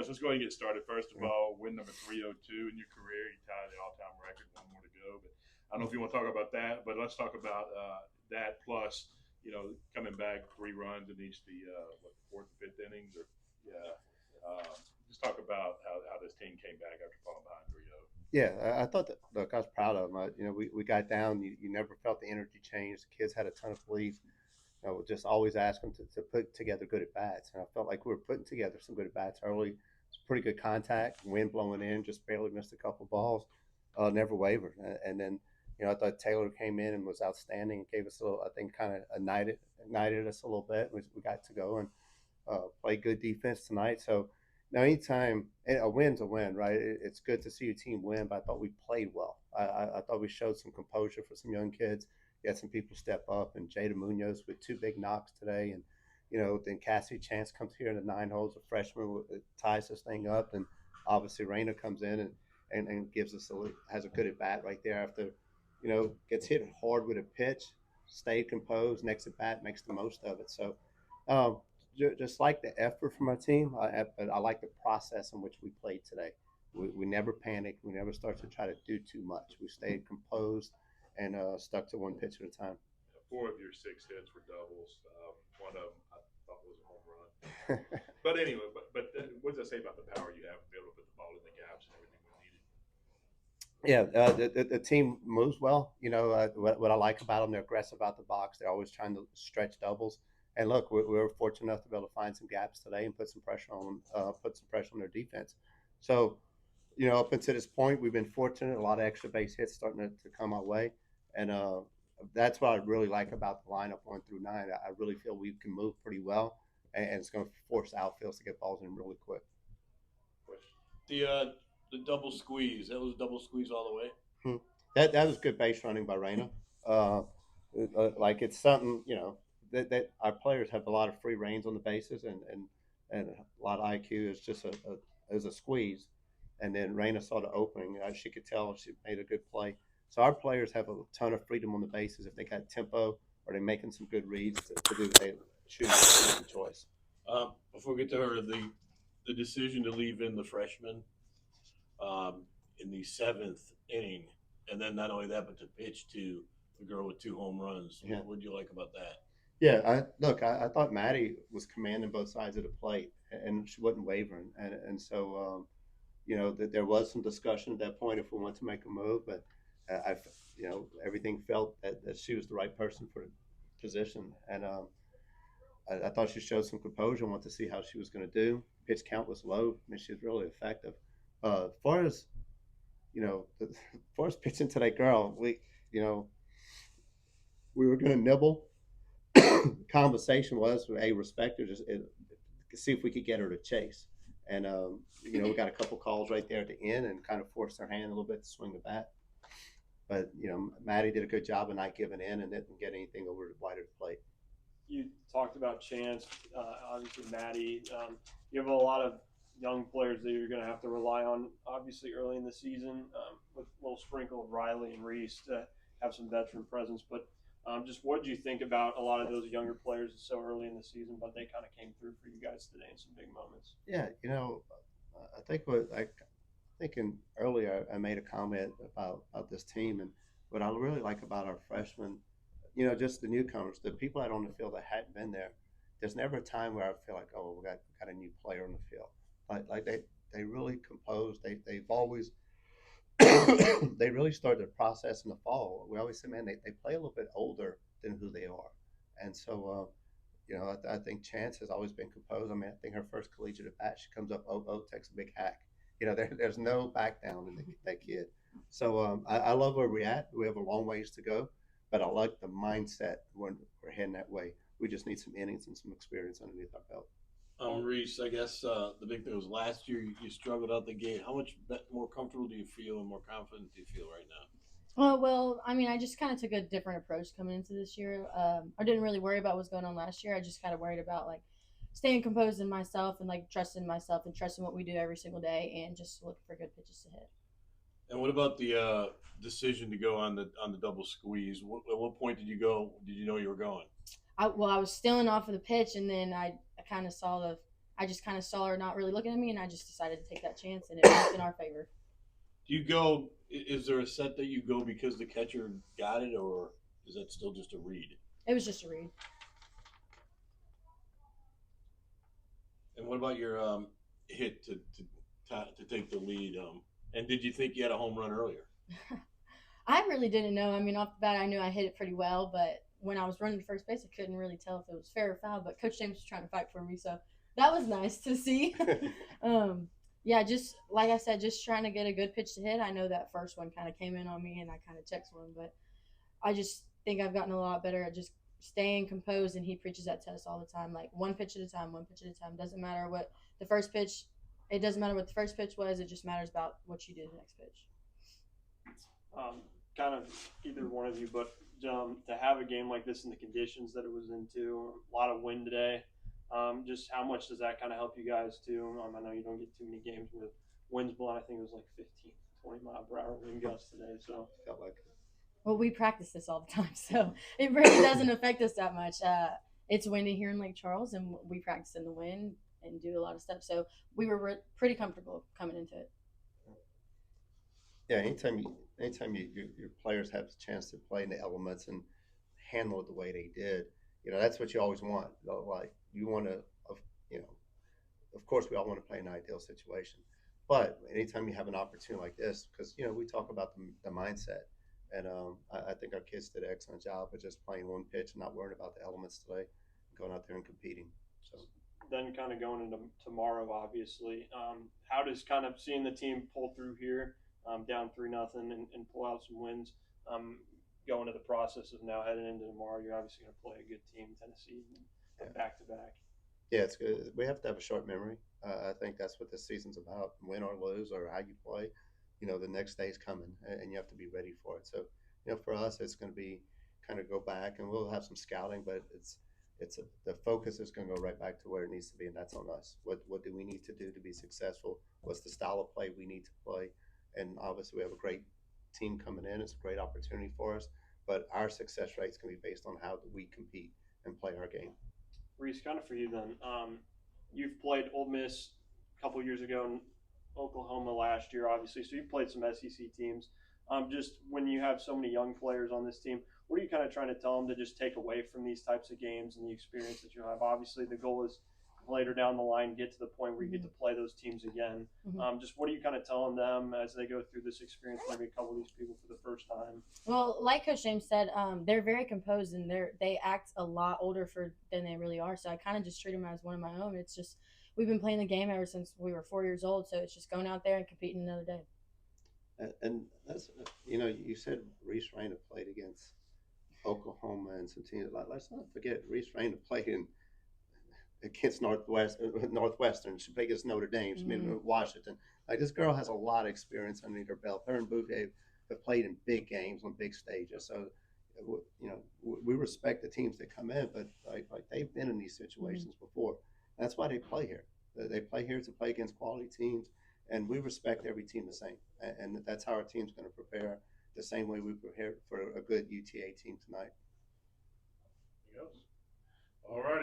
guys. Let's go ahead and get started. First of all, win number 302 in your career. You tied the all-time record. One more to go. But I don't know if you want to talk about that, but let's talk about that plus, coming back 3 runs in each the fourth and fifth innings. Or yeah, just talk about how this team came back after falling behind 3-0. Yeah, I thought that. Look, I was proud of them. We got down. You never felt the energy change. The kids had a ton of belief. Just always ask them to put together good at bats, and I felt like we were putting together some good at bats early. It's pretty good contact, wind blowing in, just barely missed a couple balls, never wavered. And then, I thought Taylor came in and was outstanding and gave us a little. I think kind of ignited us a little bit. We got to go and play good defense tonight. So now, anytime a win's a win, right? It's good to see your team win, but I thought we played well. I thought we showed some composure for some young kids. You had some people step up, and Jada Munoz with 2 big knocks today, and then Cassie Chance comes here in the 9 holes, a freshman, ties this thing up, and obviously Reyna comes in and gives us has a good at bat right there after, gets hit hard with a pitch, stayed composed, next at bat makes the most of it. So, just like the effort from our team, but I like the process in which we played today. We never panicked. We never started to try to do too much. We stayed composed and stuck to one pitch at a time. 4 of your 6 hits were doubles. One of them I thought was a home run. But anyway, but what does that say about the power you have to be able to put the ball in the gaps and everything we Yeah, needed? the team moves well. What I like about them, they're aggressive out the box. They're always trying to stretch doubles. And look, we were fortunate enough to be able to find some gaps today and put some pressure on their defense. So, up until this point, we've been fortunate. A lot of extra base hits starting to come our way, and that's what I really like about the lineup 1 through 9. I really feel we can move pretty well, and it's going to force outfields to get balls in really quick. The double squeeze, that was a double squeeze all the way. That was good base running by Reyna. Like it's something that our players have a lot of free reins on the bases and a lot of IQ. It's just a squeeze, and then Reyna saw the opening. She could tell she made a good play. So our players have a ton of freedom on the bases if they got tempo or they're making some good reads to do they choose the choice. Before we get to her, the decision to leave in the freshman in the 7th inning, and then not only that, but to pitch to the girl with 2 home runs. Yeah. What did you like about that? Yeah, I thought Maddie was commanding both sides of the plate, and she wasn't wavering, and so that there was some discussion at that point if we wanted to make a move, but everything felt that she was the right person for the position, and I thought she showed some composure and wanted to see how she was going to do. Pitch count was low. I mean, she was really effective. As far as pitching to that girl, we were going to nibble. Conversation was, respect her, just see if we could get her to chase. And, we got a couple calls right there at the end and kind of forced her hand a little bit to swing the bat. But, Maddie did a good job of not giving in and didn't get anything over the wide of the plate. You talked about Chance, obviously Maddie. You have a lot of young players that you're going to have to rely on, obviously, early in the season, with a little sprinkle of Riley and Reese to have some veteran presence. But just what did you think about a lot of those younger players so early in the season, but they kind of came through for you guys today in some big moments? Yeah, I think earlier I made a comment about this team, and what I really like about our freshmen, just the newcomers, the people out on the field that hadn't been there. There's never a time where I feel like, oh, we got a new player on the field. Like they really composed. They've always they really started the process in the fall. We always say, man, they play a little bit older than who they are, and so I think Chance has always been composed. I mean, I think her first collegiate at bat, she comes up, takes a big hack. There's no back down in that kid. So I love where we're at. We have a long ways to go, but I like the mindset when we're heading that way. We just need some innings and some experience underneath our belt. Reese, I guess the big thing was last year you struggled out the gate. How much more comfortable do you feel and more confident do you feel right now? Well, I mean, I just kind of took a different approach coming into this year. I didn't really worry about what's going on last year. I just kind of worried about staying composed in myself and trusting myself and trusting what we do every single day and just looking for good pitches to hit. And what about the decision to go on the double squeeze? At what point did you go? Did you know you were going? I was stealing off of the pitch, and then I kind of saw I just kind of saw her not really looking at me, and I just decided to take that chance, and it worked in our favor. Do you go? Is there a set that you go because the catcher got it, or is that still just a read? It was just a read. And what about your hit to take the lead? And did you think you had a home run earlier? I really didn't know. I mean, off the bat, I knew I hit it pretty well, but when I was running to first base, I couldn't really tell if it was fair or foul. But Coach James was trying to fight for me, so that was nice to see. Yeah, just like I said, just trying to get a good pitch to hit. I know that first one kind of came in on me, and I kind of checked one, but I just think I've gotten a lot better at just staying composed, and he preaches that to us all the time, like one pitch at a time, one pitch at a time. Doesn't matter what the first pitch. It doesn't matter what the first pitch was. It just matters about what you do the next pitch. Kind of either one of you, but to have a game like this in the conditions that it was into, a lot of wind today, just how much does that kind of help you guys too? I know you don't get too many games with winds blowing. I think it was like 15, 20 mile per hour wind gusts today. So Felt like it. Well, we practice this all the time, so it really doesn't affect us that much. It's windy here in Lake Charles, and we practice in the wind and do a lot of stuff. So we were pretty comfortable coming into it. Yeah, anytime your players have the chance to play in the elements and handle it the way they did, that's what you always want. Like you want to, of course, we all want to play an ideal situation, but anytime you have an opportunity like this, because we talk about the mindset, and I think our kids did an excellent job of just playing one pitch and not worrying about the elements today, going out there and competing. So. Then kind of going into tomorrow, obviously, how does kind of seeing the team pull through here, down 3-0 and pull out some wins, go into the process of now heading into tomorrow? You're obviously going to play a good team, Tennessee, back to back. Yeah, it's good. We have to have a short memory. I think that's what this season's about. Win or lose, or how you play, the next day's coming, and you have to be ready for it. So, for us, it's going to be kind of go back, and we'll have some scouting, but the focus is going to go right back to where it needs to be, and that's on us. What do we need to do to be successful? What's the style of play we need to play? And obviously, we have a great team coming in. It's a great opportunity for us, but our success rate is going to be based on how we compete and play our game. Reese, kind of for you then, you've played Ole Miss a couple years ago and Oklahoma last year, obviously, so you've played some SEC teams. Just when you have so many young players on this team, what are you kind of trying to tell them to just take away from these types of games and the experience that you have? Obviously, the goal is later down the line get to the point where you get to play those teams again. Just what are you kind of telling them as they go through this experience, maybe a couple of these people for the first time? Well, like Coach James said, they're very composed, and they act a lot older than they really are. So I kind of just treat them as one of my own. It's just we've been playing the game ever since we were 4 years old, so it's just going out there and competing another day. And that's you said Reese Reyna played against Oklahoma and some teams. Let's not forget Reese Reyna played against Northwestern. She played against Notre Dame. She made Washington. Like, this girl has a lot of experience underneath her belt. Her and Bouvier have played in big games on big stages. So, we respect the teams that come in, but like they've been in these situations before. That's why they play here. They play here to play against quality teams, and we respect every team the same. And that's how our team's going to prepare the same way we prepare for a good UTA team tonight. All right.